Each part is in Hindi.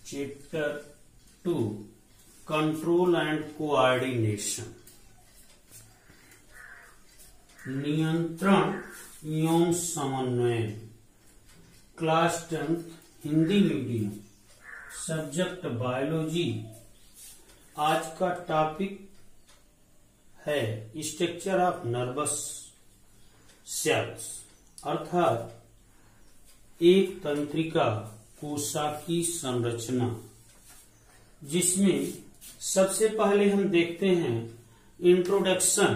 चैप्टर 2 कंट्रोल एंड कोऑर्डिनेशन, नियंत्रण एवं समन्वय, class 10th Hindi medium, subject biology. आज का टॉपिक है स्ट्रक्चर ऑफ नर्वस सेल्स, अर्थात एक तंत्रिका कोशिका की संरचना, जिसमें सबसे पहले हम देखते हैं इंट्रोडक्शन।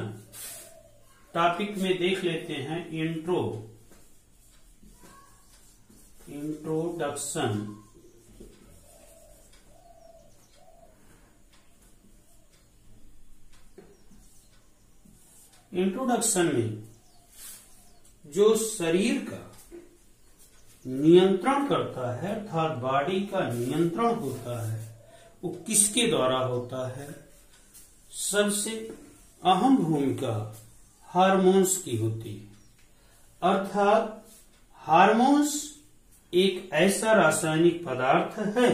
टॉपिक में देख लेते हैं इंट्रोडक्शन। इंट्रोडक्शन में जो शरीर का नियंत्रण करता है, अर्थात बॉडी का नियंत्रण होता है, वो किसके द्वारा होता है? सबसे अहम भूमिका हार्मोन्स की होती है। अर्थात हार्मोन्स एक ऐसा रासायनिक पदार्थ है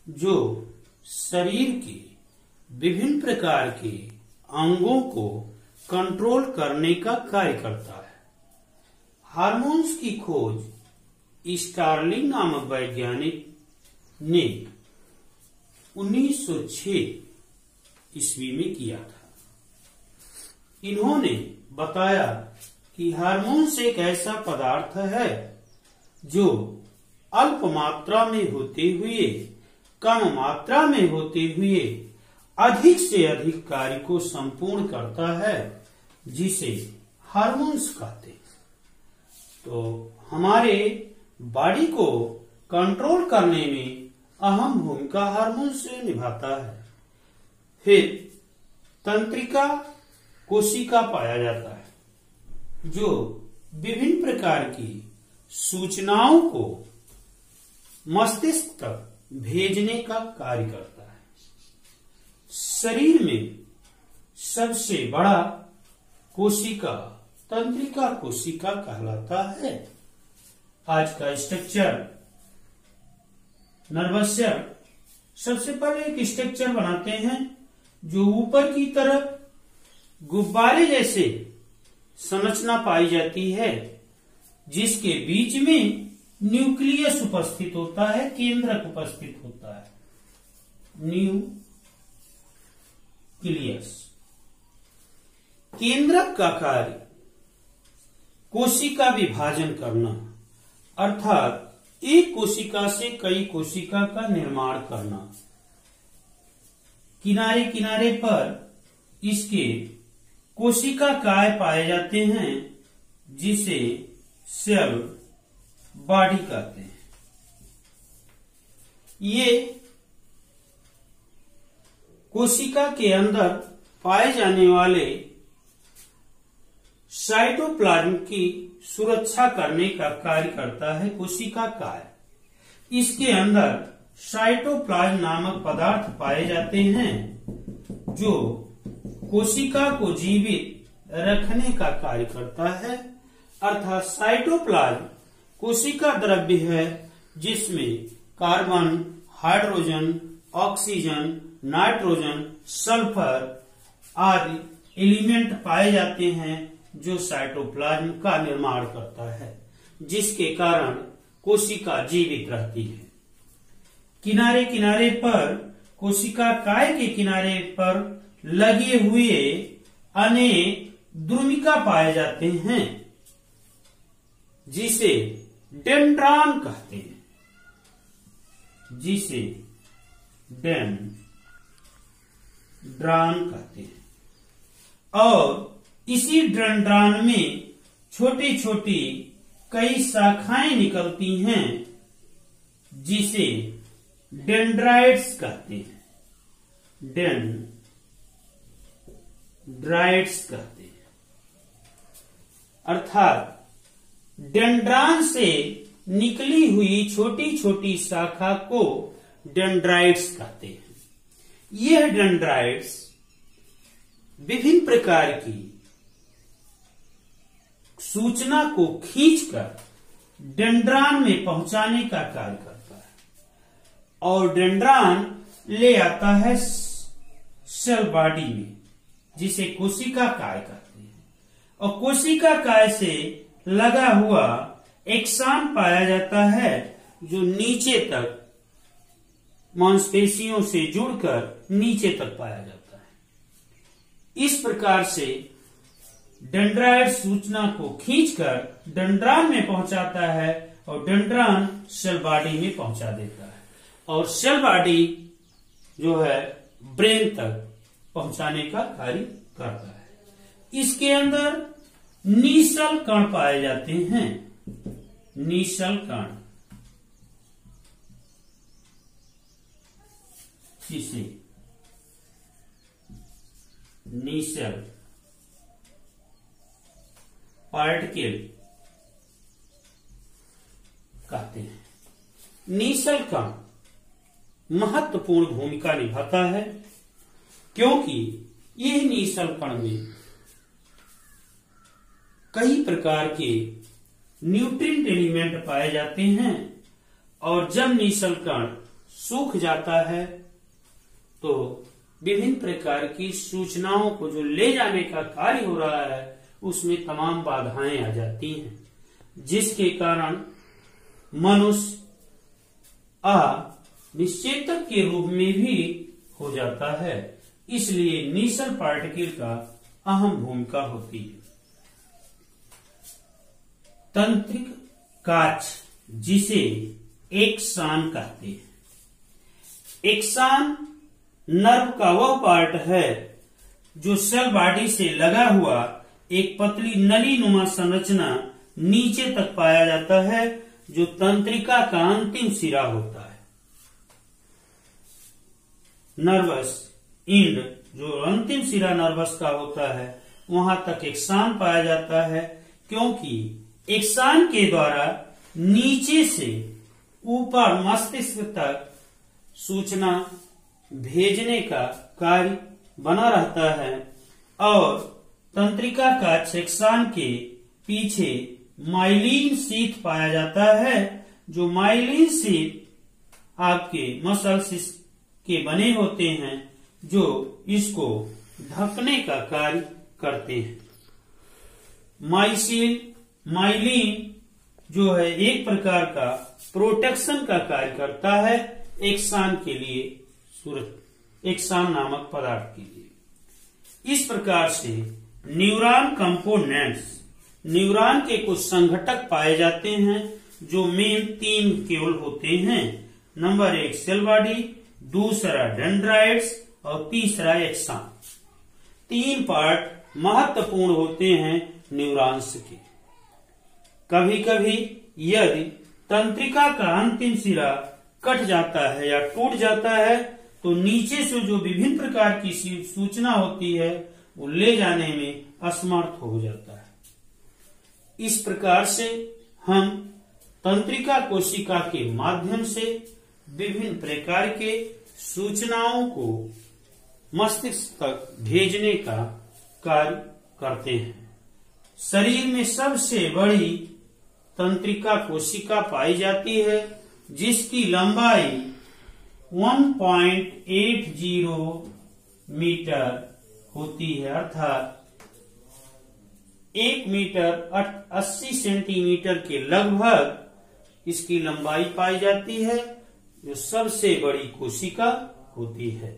जो शरीर के विभिन्न प्रकार के अंगों को कंट्रोल करने का कार्य करता है। हार्मोन्स की खोज स्टार्लिंग नामक वैज्ञानिक ने 1906 ईस्वी में किया था। इन्होंने बताया कि हार्मोन्स एक ऐसा पदार्थ है जो अल्प मात्रा में होते हुए, कम मात्रा में होते हुए अधिक से अधिक कार्य को संपूर्ण करता है, जिसे हार्मोन्स कहते हैं। तो हमारे बॉडी को कंट्रोल करने में अहम भूमिका हार्मोन से निभाता है। फिर तंत्रिका कोशिका पाया जाता है, जो विभिन्न प्रकार की सूचनाओं को मस्तिष्क तक भेजने का कार्य करता है। शरीर में सबसे बड़ा कोशिका तंत्रिका कोशिका कहलाता है। आज का स्ट्रक्चर नर्वस सेल, सबसे पहले एक स्ट्रक्चर बनाते हैं जो ऊपर की तरफ गुब्बारे जैसे संरचना पाई जाती है, जिसके बीच में न्यूक्लियस उपस्थित होता है, केंद्रक उपस्थित होता है, न्यूक्लियस। केंद्रक का कार्य कोशिका विभाजन करना, अर्थात एक कोशिका से कई कोशिका का निर्माण करना। किनारे किनारे पर इसके कोशिका काय पाए जाते हैं, जिसे सेल बॉडी कहते हैं। ये कोशिका के अंदर पाए जाने वाले साइटोप्लाज्म की सुरक्षा करने का कार्य करता है कोशिका काय। इसके अंदर साइटोप्लाज्म नामक पदार्थ पाए जाते हैं, जो कोशिका को जीवित रखने का कार्य करता है। अर्थात साइटोप्लाज्म कोशिका द्रव्य है, जिसमें carbon, hydrogen, oxygen, nitrogen, sulphur आदि एलिमेंट पाए जाते हैं, जो साइटोप्लाज्म का निर्माण करता है, जिसके कारण कोशिका जीवित रहती है। किनारे किनारे पर, कोशिका काय के किनारे पर लगे हुए अनेक द्रुमिका पाए जाते हैं, जिसे डेंड्रान कहते हैं, जिसे डेंड्रान कहते हैं। और इसी डेंड्रान में छोटी छोटी कई शाखाएं निकलती हैं, जिसे डेंड्राइट्स कहते हैं, डेंड्राइट्स कहते हैं। अर्थात डेंड्रान से निकली हुई छोटी छोटी शाखा को डेंड्राइट्स कहते हैं। यह डेंड्राइट्स विभिन्न प्रकार की सूचना को खींचकर डेंड्रान में पहुंचाने का कार्य करता है। और डेंड्रान ले आता है सेल बॉडी में, जिसे कोशिका काय कहते हैं। और कोशिका काय से लगा हुआ एक्सान पाया जाता है, जो नीचे तक मांसपेशियों से जुड़कर नीचे तक पाया जाता है। इस प्रकार से डेंड्राइट सूचना को खींचकर डेंड्रान में पहुंचाता है और डेंड्रान सेल बॉडी में पहुंचा देता है, और सेल बॉडी जो है ब्रेन तक पहुंचाने का कार्य करता है। इसके अंदर नीसल कण पाए जाते हैं। नीसल कण, जिसे नीसल पार्टिकल कहते हैं। नीसल कण महत्वपूर्ण भूमिका निभाता है, क्योंकि यह नीसल कण में कई प्रकार के न्यूट्रिएंट एलिमेंट पाए जाते हैं, और जब नीसल कण सूख जाता है तो विभिन्न प्रकार की सूचनाओं को जो ले जाने का कार्य हो रहा है उसमें तमाम बाधाएं आ जाती हैं, जिसके कारण मनुष्य निश्चेतक के रूप में भी हो जाता है। इसलिए नीसल पार्टिकल का अहम भूमिका होती है। तंत्रिक काच, जिसे एक्सान कहते हैं। एक्सान नर्व का वह पार्ट है जो सेल बॉडी से लगा हुआ एक पतली नली नुमा संरचना नीचे तक पाया जाता है, जो तंत्रिका का अंतिम सिरा होता है। नर्वस इंड, जो अंतिम सिरा नर्वस का होता है, वहां तक एक्सान पाया जाता है, क्योंकि एक्सान के द्वारा नीचे से ऊपर मस्तिष्क तक सूचना भेजने का कार्य बना रहता है। और तंत्रिका का एक्सान के पीछे माइलिन शीथ पाया जाता है, जो माइलिन शीथ आपके मसल्स के बने होते हैं, जो इसको ढकने का कार्य करते हैं। माइलिन जो है एक प्रकार का प्रोटेक्शन का कार्य करता है एक्सान के लिए, एक्सान नामक पदार्थ के लिए। इस प्रकार से न्यूरॉन कंपोनेंट्स, न्यूरॉन के कुछ संघटक पाए जाते हैं, जो मेन 3 केवल होते हैं। नंबर 1 सेल बॉडी, दूसरा डेंड्राइट्स और तीसरा एक्सान। 3 पार्ट महत्वपूर्ण होते हैं न्यूरॉन्स के। कभी कभी यदि तंत्रिका का अंतिम सिरा कट जाता है या टूट जाता है, तो नीचे से जो विभिन्न प्रकार की सूचना होती है वो ले जाने में असमर्थ हो जाता है। इस प्रकार से हम तंत्रिका कोशिका के माध्यम से विभिन्न प्रकार के सूचनाओं को मस्तिष्क तक भेजने का कार्य करते हैं। शरीर में सबसे बड़ी तंत्रिका कोशिका पाई जाती है, जिसकी लंबाई 1.80 मीटर होती है, अर्थात 1 मीटर 80 सेंटीमीटर के लगभग इसकी लंबाई पाई जाती है, जो सबसे बड़ी कोशिका होती है।